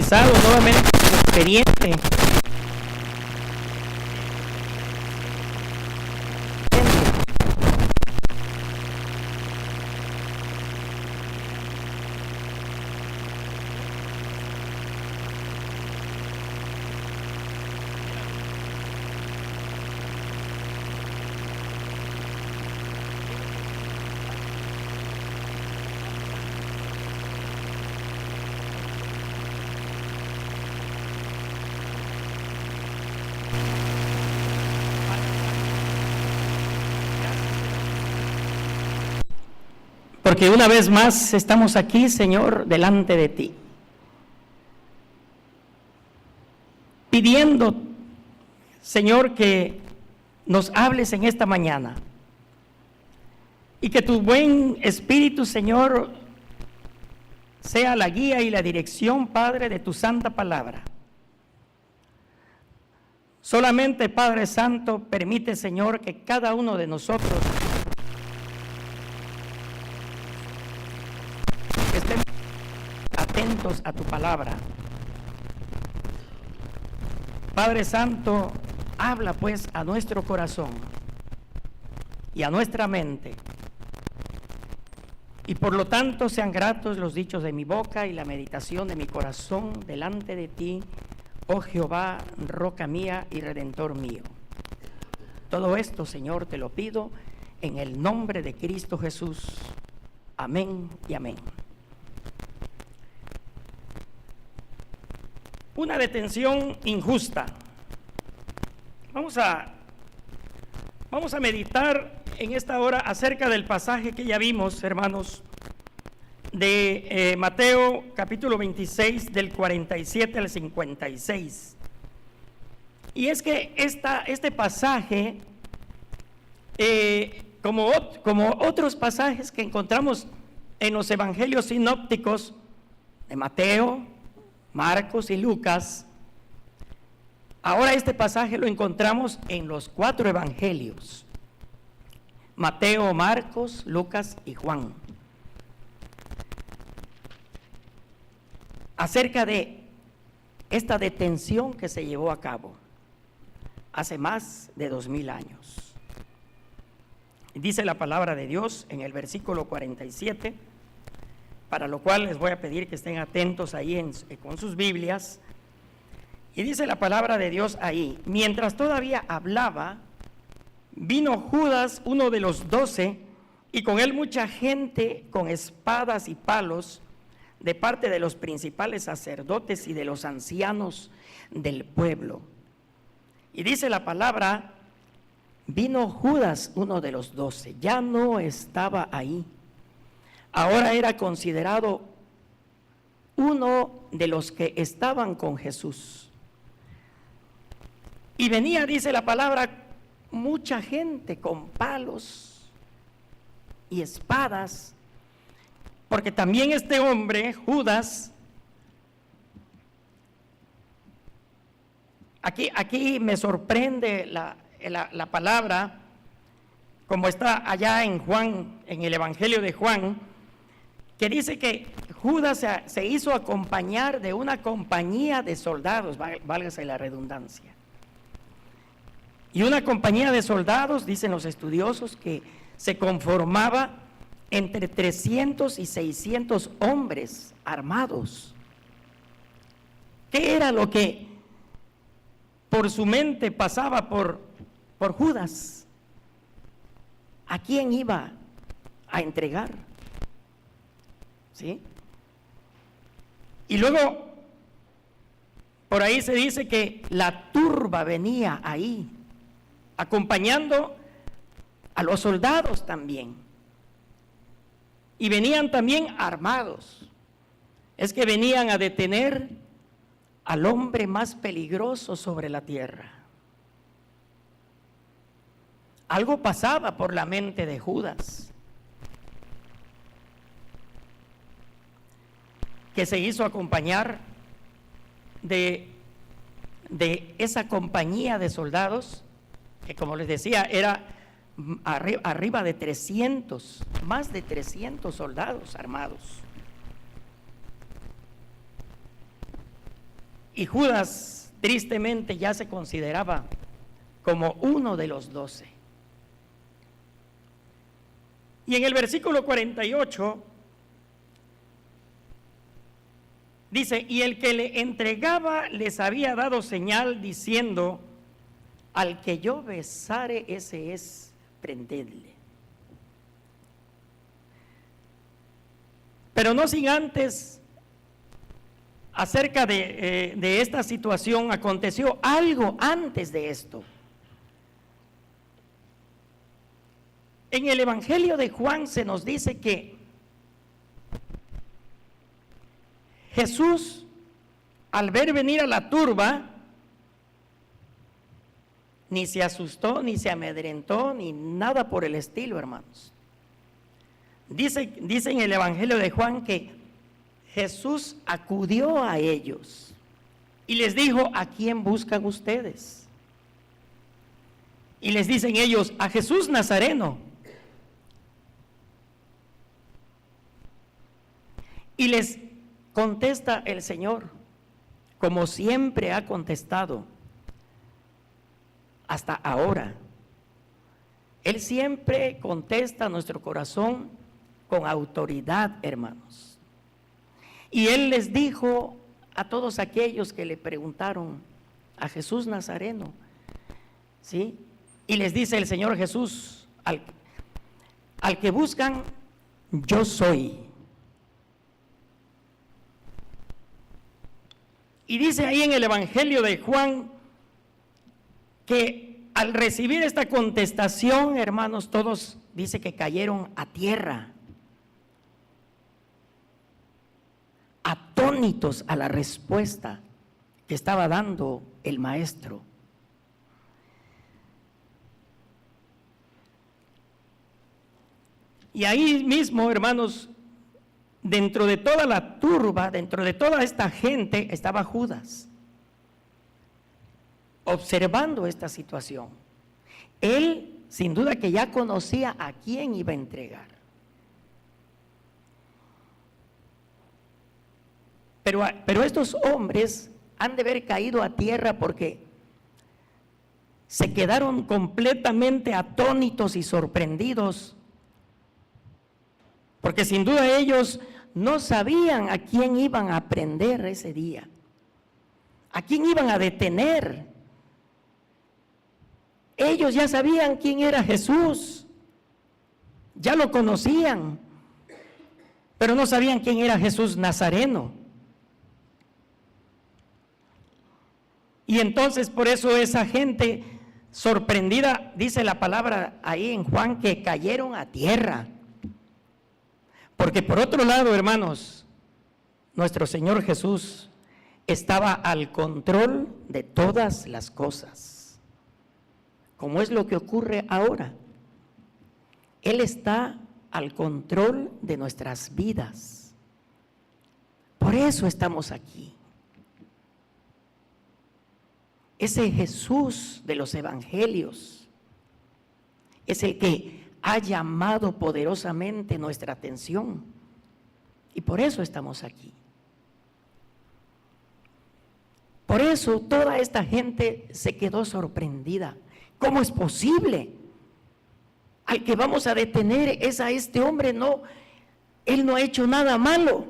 bautizado nuevamente como creyente. Porque una vez más estamos aquí, Señor, delante de ti, pidiendo, Señor, que nos hables en esta mañana y que tu buen Espíritu, Señor, sea la guía y la dirección, Padre, de tu santa palabra. Solamente, Padre Santo, permite, Señor, que cada uno de nosotros estemos atentos a tu palabra. Padre Santo, habla pues a nuestro corazón y a nuestra mente, y por lo tanto sean gratos los dichos de mi boca y la meditación de mi corazón delante de ti, oh Jehová, roca mía y redentor mío. Todo esto, Señor, te lo pido en el nombre de Cristo Jesús. Amén y amén. Una detención injusta. Vamos a meditar en esta hora acerca del pasaje que ya vimos, hermanos, de Mateo capítulo 26, del 47 al 56. Y es que este pasaje, como otros pasajes que encontramos en los evangelios sinópticos de Mateo, Marcos y Lucas, ahora este pasaje lo encontramos en los 4 evangelios: Mateo, Marcos, Lucas y Juan, acerca de esta detención que se llevó a cabo hace más de 2000 años. Dice la palabra de Dios en el versículo 47, para lo cual les voy a pedir que estén atentos ahí con sus Biblias. Y dice la palabra de Dios ahí: mientras todavía hablaba, vino Judas, uno de los 12, y con él mucha gente con espadas y palos, de parte de los principales sacerdotes y de los ancianos del pueblo. Y dice la palabra, vino Judas, uno de los 12, ya no estaba ahí. Ahora era considerado uno de los que estaban con Jesús. Y venía, dice la palabra, mucha gente con palos y espadas, porque también este hombre, Judas, aquí me sorprende la palabra, como está allá en Juan, en el Evangelio de Juan, que dice que Judas se hizo acompañar de una compañía de soldados, válgase la redundancia. Y una compañía de soldados, dicen los estudiosos, que se conformaba entre 300 y 600 hombres armados. ¿Qué era lo que por su mente pasaba por Judas? ¿A quién iba a entregar? ¿Sí? Y luego, por ahí se dice que la turba venía ahí, acompañando a los soldados también. Y venían también armados. Es que venían a detener al hombre más peligroso sobre la tierra. Algo pasaba por la mente de Judas, que se hizo acompañar de esa compañía de soldados, que como les decía, era arriba de 300, más de 300 soldados armados. Y Judas tristemente ya se consideraba como uno de los 12. Y en el versículo 48 dice: y el que le entregaba les había dado señal diciendo: al que yo besare, ese es, prendedle. Pero no sin antes, acerca de esta situación, aconteció algo antes de esto. En el Evangelio de Juan se nos dice que Jesús, al ver venir a la turba, ni se asustó, ni se amedrentó, ni nada por el estilo, hermanos. Dice en el Evangelio de Juan que Jesús acudió a ellos y les dijo: ¿a quién buscan ustedes? Y les dicen ellos: a Jesús Nazareno. Y les contesta el Señor, como siempre ha contestado hasta ahora. Él siempre contesta a nuestro corazón con autoridad, hermanos. Y Él les dijo a todos aquellos que le preguntaron: a Jesús Nazareno, ¿sí? Y les dice el Señor Jesús: al que buscan, yo soy. Y dice ahí en el Evangelio de Juan que al recibir esta contestación, hermanos, todos dice que cayeron a tierra, atónitos a la respuesta que estaba dando el maestro. Y ahí mismo, hermanos, dentro de toda la turba, dentro de toda esta gente, estaba Judas, observando esta situación. Él, sin duda que ya conocía a quién iba a entregar. Pero estos hombres han de haber caído a tierra porque se quedaron completamente atónitos y sorprendidos, porque sin duda ellos no sabían a quién iban a prender ese día, a quién iban a detener. Ellos ya sabían quién era Jesús, ya lo conocían, pero no sabían quién era Jesús Nazareno. Y entonces por eso esa gente sorprendida, dice la palabra ahí en Juan, que cayeron a tierra. Porque por otro lado, hermanos, nuestro Señor Jesús estaba al control de todas las cosas, como es lo que ocurre ahora. Él está al control de nuestras vidas. Por eso estamos aquí. Ese Jesús de los evangelios es el que ha llamado poderosamente nuestra atención, y por eso estamos aquí. Por eso toda esta gente se quedó sorprendida. ¿Cómo es posible? Al que vamos a detener es a este hombre, no, él no ha hecho nada malo.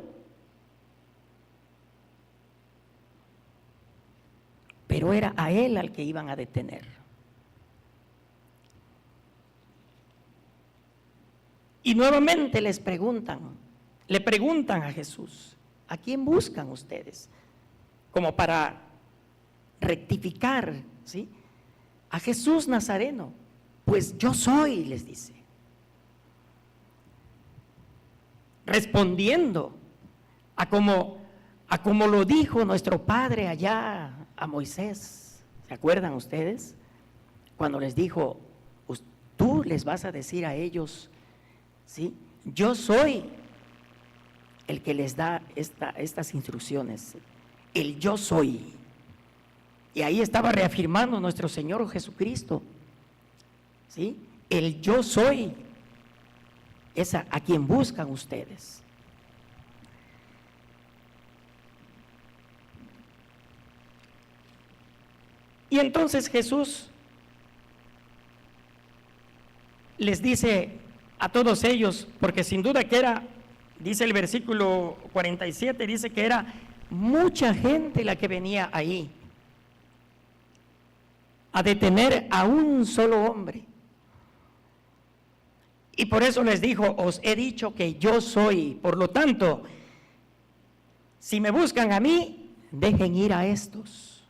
Pero era a él al que iban a detener. Y nuevamente le preguntan a Jesús: ¿a quién buscan ustedes? Como para rectificar, ¿sí? A Jesús Nazareno. Pues yo soy, les dice. Respondiendo a como lo dijo nuestro padre allá a Moisés. ¿Se acuerdan ustedes? Cuando les dijo: tú les vas a decir a ellos, ¿sí? Yo soy el que les da estas instrucciones, el yo soy. Y ahí estaba reafirmando nuestro Señor Jesucristo, ¿sí? El yo soy es a quien buscan ustedes. Y entonces Jesús les dice a todos ellos, porque sin duda que era, dice el versículo 47, dice que era mucha gente la que venía ahí a detener a un solo hombre. Y por eso les dijo, os he dicho que yo soy. Por lo tanto, si me buscan a mí, dejen ir a estos.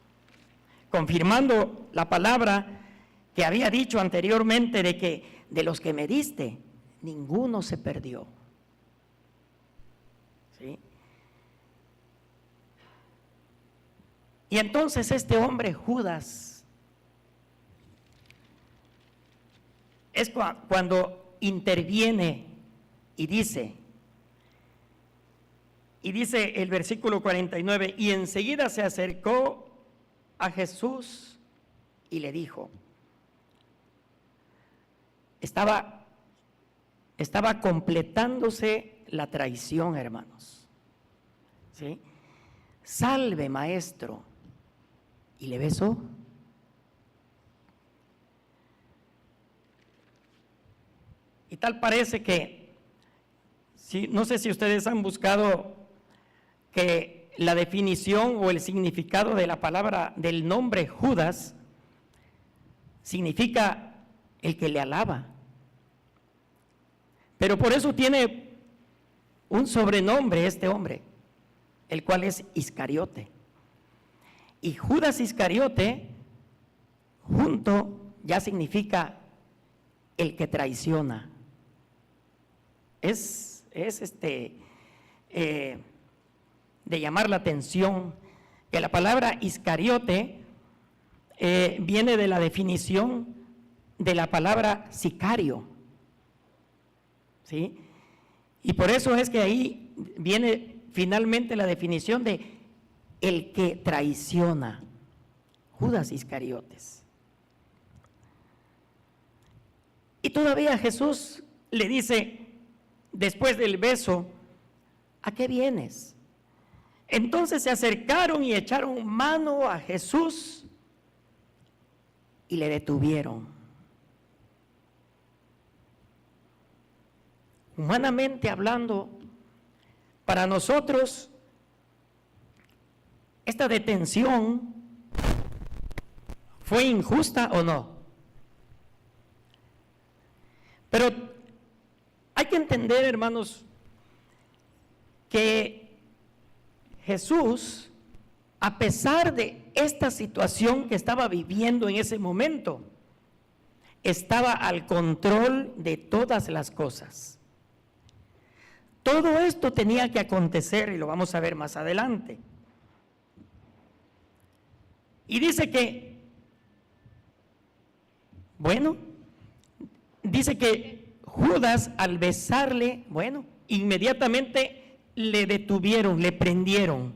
Confirmando la palabra que había dicho anteriormente de que de los que me diste, ninguno se perdió. ¿Sí? Y entonces este hombre Judas es cuando interviene y dice el versículo 49, y enseguida se acercó a Jesús y le dijo, estaba completándose la traición, hermanos, ¿sí? Salve, maestro, y le besó. Y tal parece que, no sé si ustedes han buscado que la definición o el significado de la palabra, del nombre Judas, significa el que le alaba. Pero por eso tiene un sobrenombre este hombre, el cual es Iscariote. Y Judas Iscariote, junto, ya significa el que traiciona. Es de llamar la atención que la palabra Iscariote viene de la definición de la palabra sicario, ¿sí? Y por eso es que ahí viene finalmente la definición de el que traiciona, Judas Iscariotes. Y todavía Jesús le dice, después del beso, ¿a qué vienes? Entonces se acercaron y echaron mano a Jesús y le detuvieron. Humanamente hablando, para nosotros, esta detención ¿fue injusta o no? Pero hay que entender, hermanos, que Jesús, a pesar de esta situación que estaba viviendo en ese momento, estaba al control de todas las cosas. Todo esto tenía que acontecer y lo vamos a ver más adelante. Y dice que, dice que Judas al besarle, inmediatamente le detuvieron, le prendieron.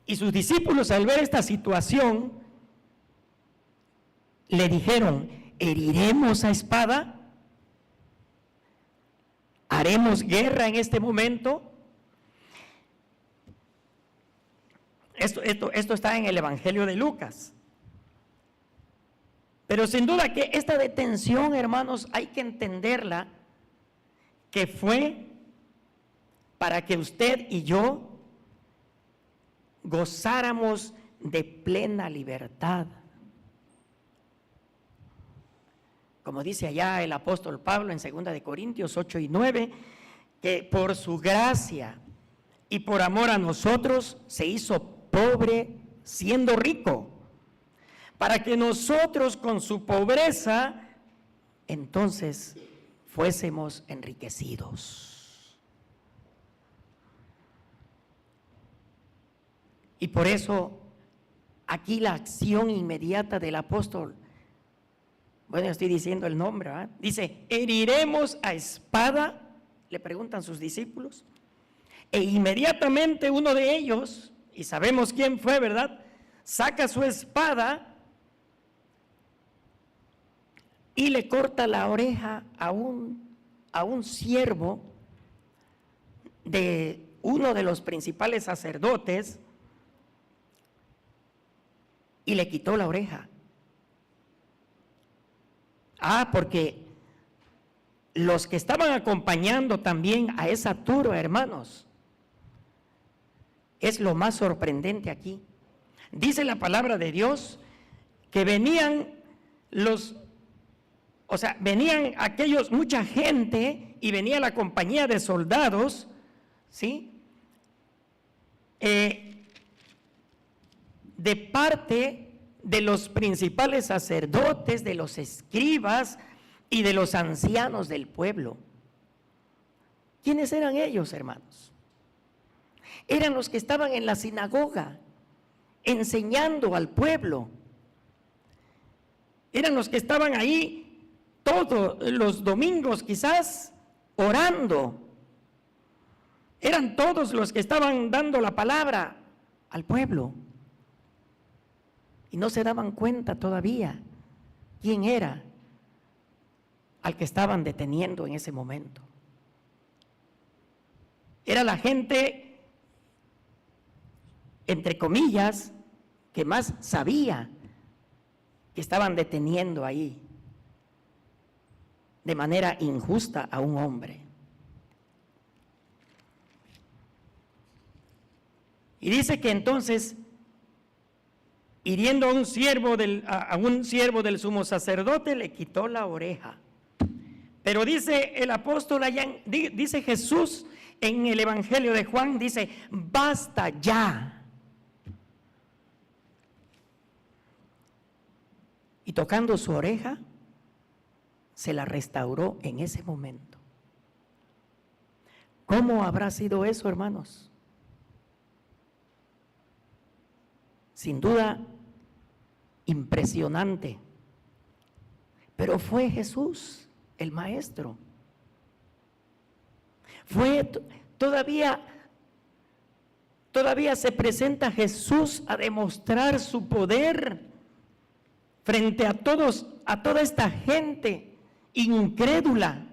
Y sus discípulos al ver esta situación, le dijeron, ¿heriremos a espada? ¿Haremos guerra en este momento? Esto está en el Evangelio de Lucas. Pero sin duda que esta detención, hermanos, hay que entenderla, que fue para que usted y yo gozáramos de plena libertad. Como dice allá el apóstol Pablo en 2 de Corintios 8 y 9, que por su gracia y por amor a nosotros se hizo pobre siendo rico, para que nosotros con su pobreza entonces fuésemos enriquecidos. Y por eso aquí la acción inmediata del apóstol, estoy diciendo el nombre, ¿verdad? Dice, ¿heriremos a espada? Le preguntan sus discípulos. E inmediatamente uno de ellos, y sabemos quién fue, ¿verdad?, saca su espada y le corta la oreja a un siervo de uno de los principales sacerdotes, y le quitó la oreja. Porque los que estaban acompañando también a esa turba, hermanos, es lo más sorprendente aquí. Dice la palabra de Dios que venían venían aquellos, mucha gente, y venía la compañía de soldados, ¿sí? De parte de los principales sacerdotes, de los escribas y de los ancianos del pueblo. ¿Quiénes eran ellos, hermanos? Eran los que estaban en la sinagoga enseñando al pueblo. Eran los que estaban ahí todos los domingos quizás orando. Eran todos los que estaban dando la palabra al pueblo. Y no se daban cuenta todavía quién era al que estaban deteniendo en ese momento. Era la gente, entre comillas, que más sabía que estaban deteniendo ahí de manera injusta a un hombre. Y dice que entonces, hiriendo a un siervo del sumo sacerdote, le quitó la oreja. Pero dice el apóstol allá, dice Jesús en el Evangelio de Juan, dice, basta ya. Y tocando su oreja, se la restauró en ese momento. ¿Cómo habrá sido eso, hermanos? Sin duda, impresionante. Pero fue Jesús, el Maestro. Todavía se presenta Jesús a demostrar su poder frente a toda esta gente incrédula.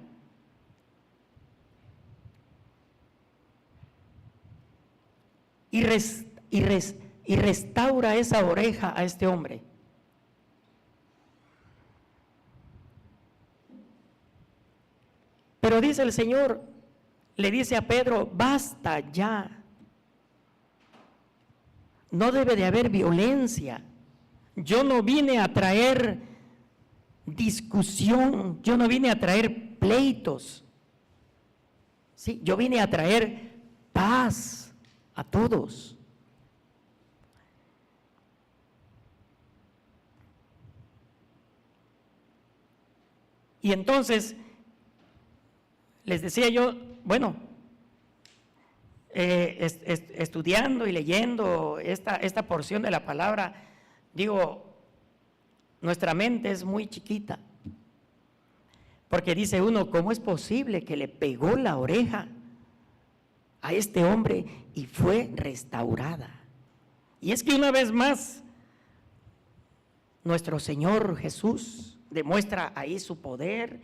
Y restaura esa oreja a este hombre. Pero dice el Señor, le dice a Pedro, basta ya. No debe de haber violencia. Yo no vine a traer discusión, yo no vine a traer pleitos. Sí, yo vine a traer paz a todos. Y entonces, les decía yo, bueno, estudiando y leyendo esta porción de la palabra, digo, nuestra mente es muy chiquita, porque dice uno, ¿cómo es posible que le pegó la oreja a este hombre y fue restaurada? Y es que una vez más, nuestro Señor Jesús demuestra ahí su poder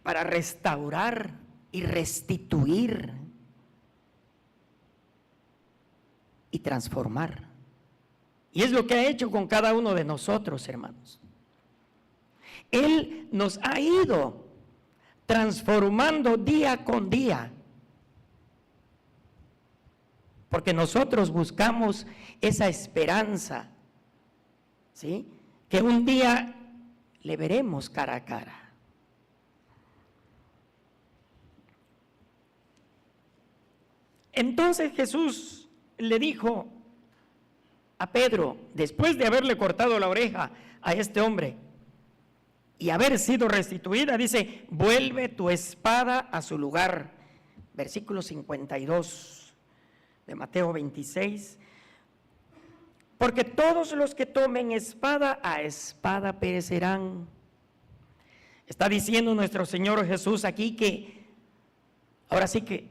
para restaurar y restituir y transformar. Y es lo que ha hecho con cada uno de nosotros, hermanos. Él nos ha ido transformando día con día, porque nosotros buscamos esa esperanza, ¿sí? Que un día le veremos cara a cara. Entonces Jesús le dijo a Pedro, después de haberle cortado la oreja a este hombre y haber sido restituida, dice, vuelve tu espada a su lugar. Versículo 52 de Mateo 26. Porque todos los que tomen espada, a espada perecerán. Está diciendo nuestro Señor Jesús aquí que, ahora sí que,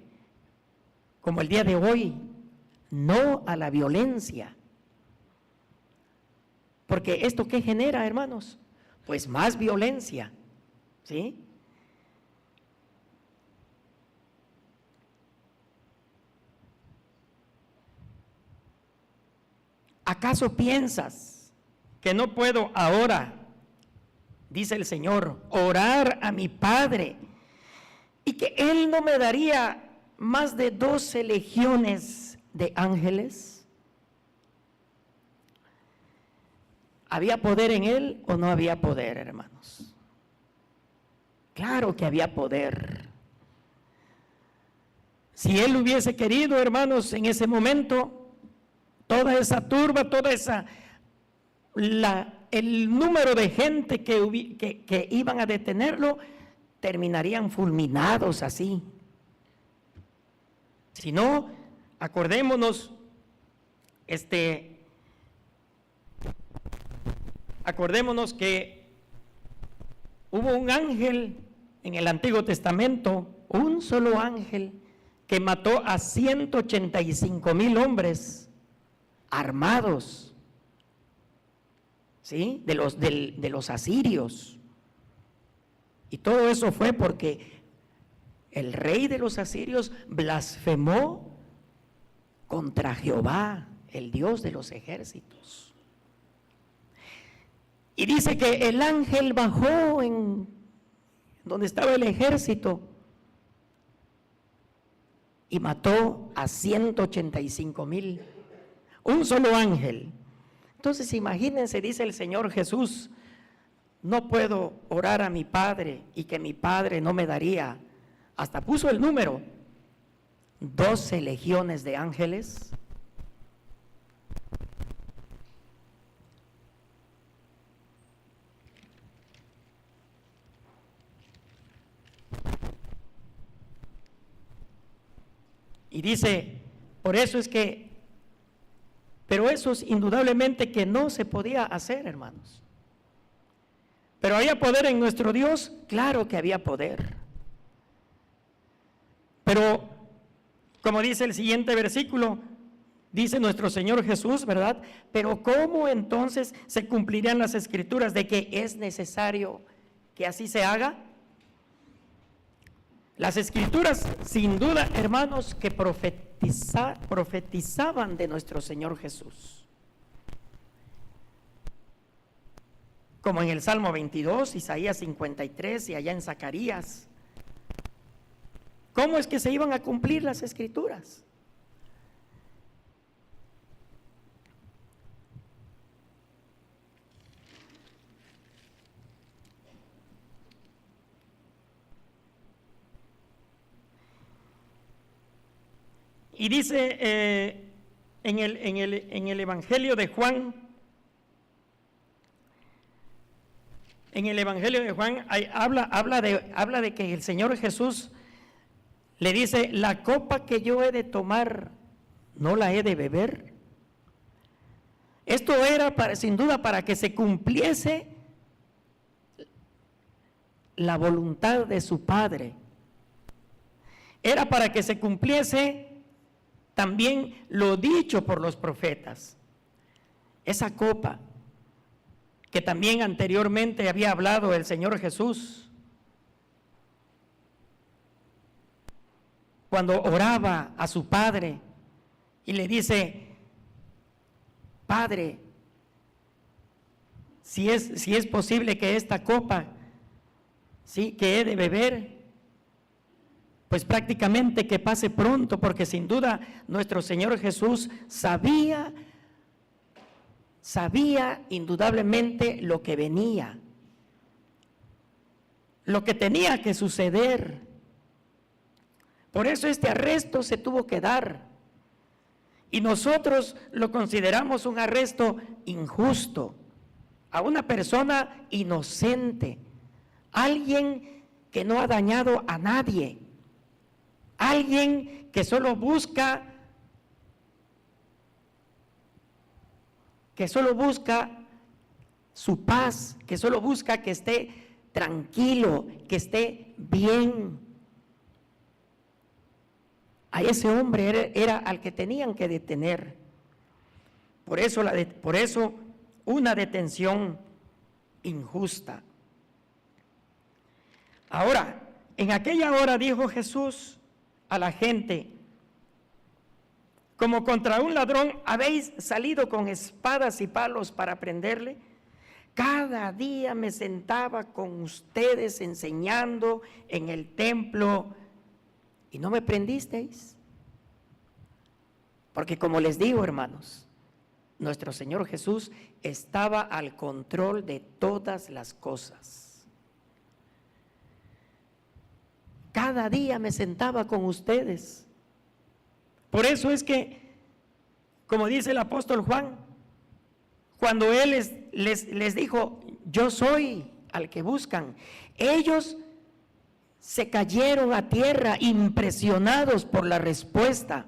como el día de hoy, no a la violencia. Porque esto ¿qué genera, hermanos? Pues más violencia, ¿sí? ¿Acaso piensas que no puedo ahora, dice el Señor, orar a mi Padre, y que Él no me daría más de 12 legiones de ángeles? ¿Había poder en Él o no había poder, hermanos? Claro que había poder. Si Él hubiese querido, hermanos, en ese momento, toda esa turba, toda esa, el número de gente que iban a detenerlo, terminarían fulminados así. Si no, acordémonos, acordémonos que hubo un ángel en el Antiguo Testamento, un solo ángel, que mató a 185,000 hombres armados, ¿sí? De los asirios. Y todo eso fue porque el rey de los asirios blasfemó contra Jehová, el Dios de los ejércitos. Y dice que el ángel bajó en donde estaba el ejército y mató a 185,000, un solo ángel. Entonces imagínense, dice el Señor Jesús, no puedo orar a mi Padre y que mi Padre no me daría, hasta puso el número, 12 legiones de ángeles. Y dice, por eso es que, pero eso es indudablemente que no se podía hacer, hermanos. Pero ¿había poder en nuestro Dios? Claro que había poder. Pero, como dice el siguiente versículo, dice nuestro Señor Jesús, ¿verdad? Pero ¿cómo entonces se cumplirían las escrituras de que es necesario que así se haga? Las escrituras, sin duda, hermanos, que profetizaban de nuestro Señor Jesús. Como en el Salmo 22, Isaías 53 y allá en Zacarías. ¿Cómo es que se iban a cumplir las escrituras? Y dice en el Evangelio de Juan, habla de que el Señor Jesús le dice, la copa que yo he de tomar, ¿no la he de beber? Esto era sin duda para que se cumpliese la voluntad de su Padre. Era para que se cumpliese también lo dicho por los profetas. Esa copa que también anteriormente había hablado el Señor Jesús, cuando oraba a su Padre y le dice, Padre, si es posible que esta copa, sí, que he de beber, pues prácticamente que pase pronto, porque sin duda nuestro Señor Jesús sabía indudablemente lo que venía, lo que tenía que suceder. Por eso este arresto se tuvo que dar. Y nosotros lo consideramos un arresto injusto a una persona inocente, alguien que no ha dañado a nadie, alguien que solo busca su paz, que solo busca que esté tranquilo, que esté bien. A ese hombre era al que tenían que detener. Por eso una detención injusta. Ahora, en aquella hora dijo Jesús a la gente, como contra un ladrón, habéis salido con espadas y palos para prenderle. Cada día me sentaba con ustedes enseñando en el templo y no me prendisteis. Porque como les digo, hermanos, nuestro Señor Jesús estaba al control de todas las cosas. Cada día me sentaba con ustedes. Por eso es que, como dice el apóstol Juan, cuando él les dijo, yo soy al que buscan, ellos se cayeron a tierra impresionados por la respuesta,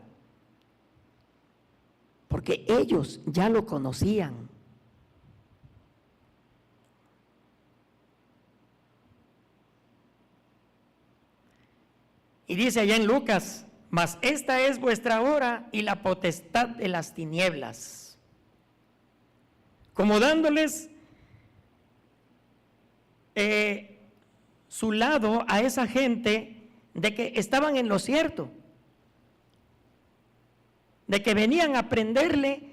porque ellos ya lo conocían. Y dice allá en Lucas, mas esta es vuestra hora y la potestad de las tinieblas, como dándoles su lado a esa gente de que estaban en lo cierto, de que venían a prenderle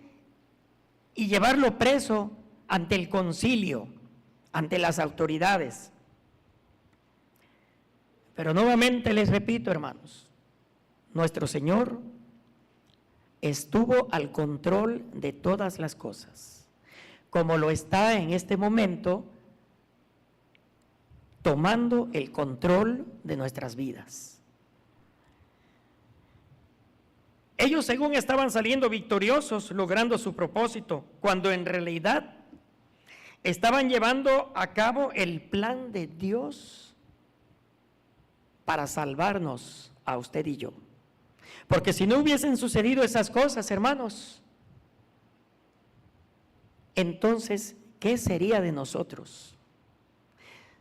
y llevarlo preso ante el concilio, ante las autoridades. Pero nuevamente les repito, hermanos, nuestro Señor estuvo al control de todas las cosas, como lo está en este momento, tomando el control de nuestras vidas. Ellos según estaban saliendo victoriosos, logrando su propósito, cuando en realidad estaban llevando a cabo el plan de Dios para salvarnos a usted y yo. Porque si no hubiesen sucedido esas cosas, hermanos, entonces, ¿qué sería de nosotros?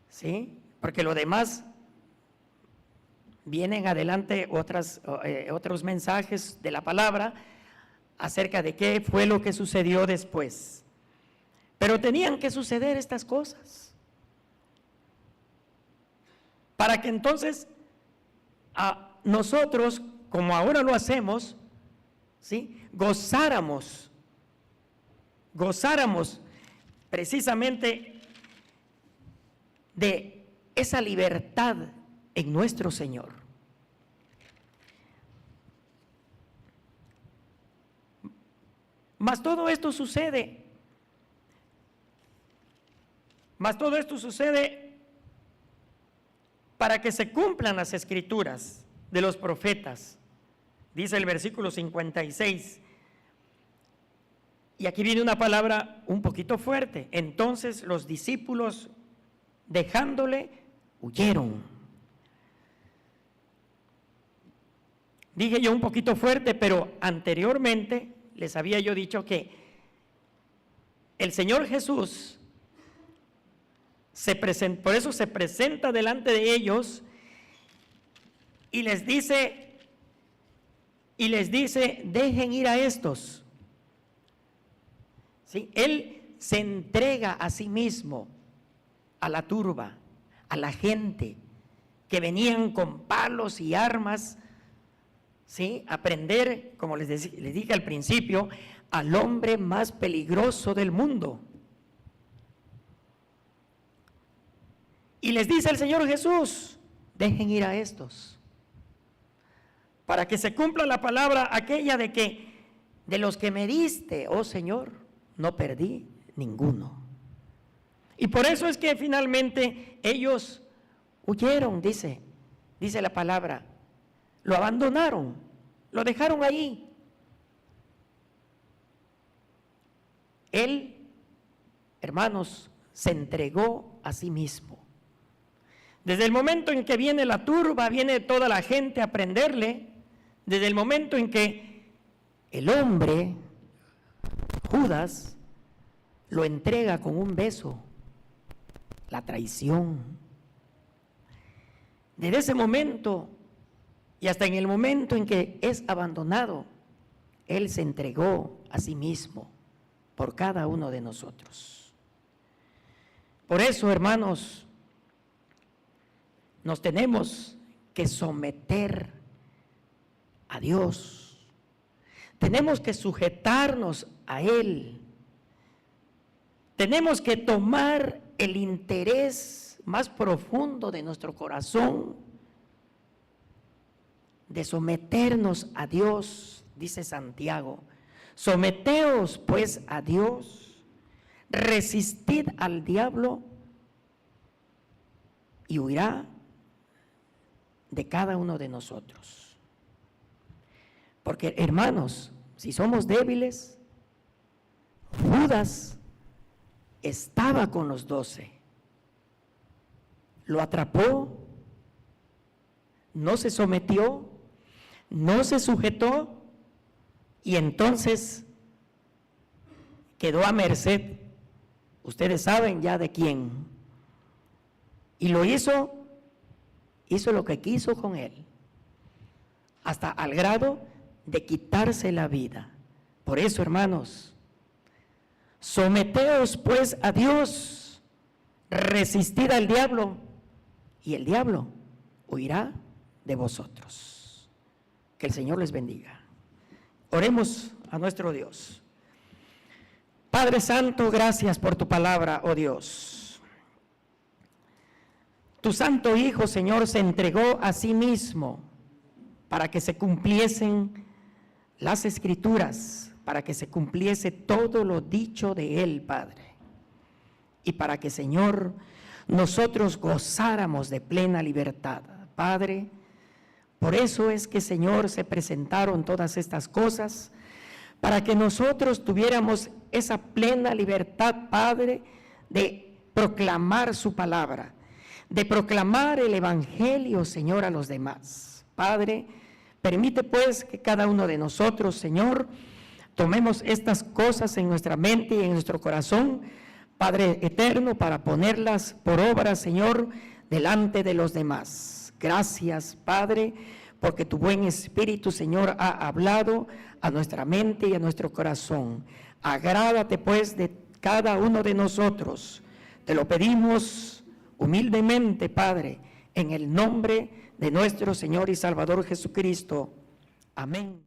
¿Sí? Porque lo demás, vienen adelante otros mensajes de la palabra acerca de qué fue lo que sucedió después. Pero tenían que suceder estas cosas para que entonces a nosotros, como ahora lo hacemos, ¿sí?, gozáramos precisamente de esa libertad en nuestro Señor. Mas todo esto sucede para que se cumplan las escrituras de los profetas. Dice el versículo 56, y aquí viene una palabra un poquito fuerte. Entonces los discípulos, dejándole, huyeron. Dije yo un poquito fuerte, pero anteriormente les había yo dicho que el Señor Jesús por eso se presenta delante de ellos y les dice, dejen ir a estos. ¿Sí? Él se entrega a sí mismo a la turba, a la gente que venían con palos y armas, ¿sí?, a prender, como les dije al principio, al hombre más peligroso del mundo. Y les dice el Señor Jesús, dejen ir a estos, para que se cumpla la palabra aquella de que de los que me diste, oh Señor, no perdí ninguno. Y por eso es que finalmente ellos huyeron, dice la palabra, lo abandonaron, lo dejaron ahí. Él, hermanos, se entregó a sí mismo. Desde el momento en que viene la turba, viene toda la gente a prenderle, desde el momento en que el hombre, Judas, lo entrega con un beso, la traición. Desde ese momento y hasta en el momento en que es abandonado, Él se entregó a sí mismo por cada uno de nosotros. Por eso, hermanos, nos tenemos que someter a Dios. tenemos que sujetarnos a Él. Tenemos que tomar el interés más profundo de nuestro corazón, de someternos a Dios, dice Santiago. Someteos pues a Dios, resistid al diablo y huirá de cada uno de nosotros. Porque, hermanos, si somos débiles, Judas estaba con los 12, lo atrapó, no se sometió, no se sujetó, y entonces quedó a merced, ustedes saben ya de quién, y lo hizo lo que quiso con él, hasta al grado de quitarse la vida. Por eso, hermanos, someteos pues a Dios, resistid al diablo, y el diablo huirá de vosotros. Que el Señor les bendiga. Oremos a nuestro Dios. Padre Santo, gracias por tu palabra, oh Dios. Tu Santo Hijo, Señor, se entregó a sí mismo para que se cumpliesen las Escrituras, para que se cumpliese todo lo dicho de Él, Padre. Y para que, Señor, nosotros gozáramos de plena libertad. Padre, por eso es que, Señor, se presentaron todas estas cosas, para que nosotros tuviéramos esa plena libertad, Padre, de proclamar su palabra, de proclamar el Evangelio, Señor, a los demás. Padre, permite pues que cada uno de nosotros, Señor, tomemos estas cosas en nuestra mente y en nuestro corazón, Padre eterno, para ponerlas por obra, Señor, delante de los demás. Gracias, Padre, porque tu buen Espíritu, Señor, ha hablado a nuestra mente y a nuestro corazón. Agrádate, pues, de cada uno de nosotros. Te lo pedimos humildemente, Padre, en el nombre de nuestro Señor y Salvador Jesucristo. Amén.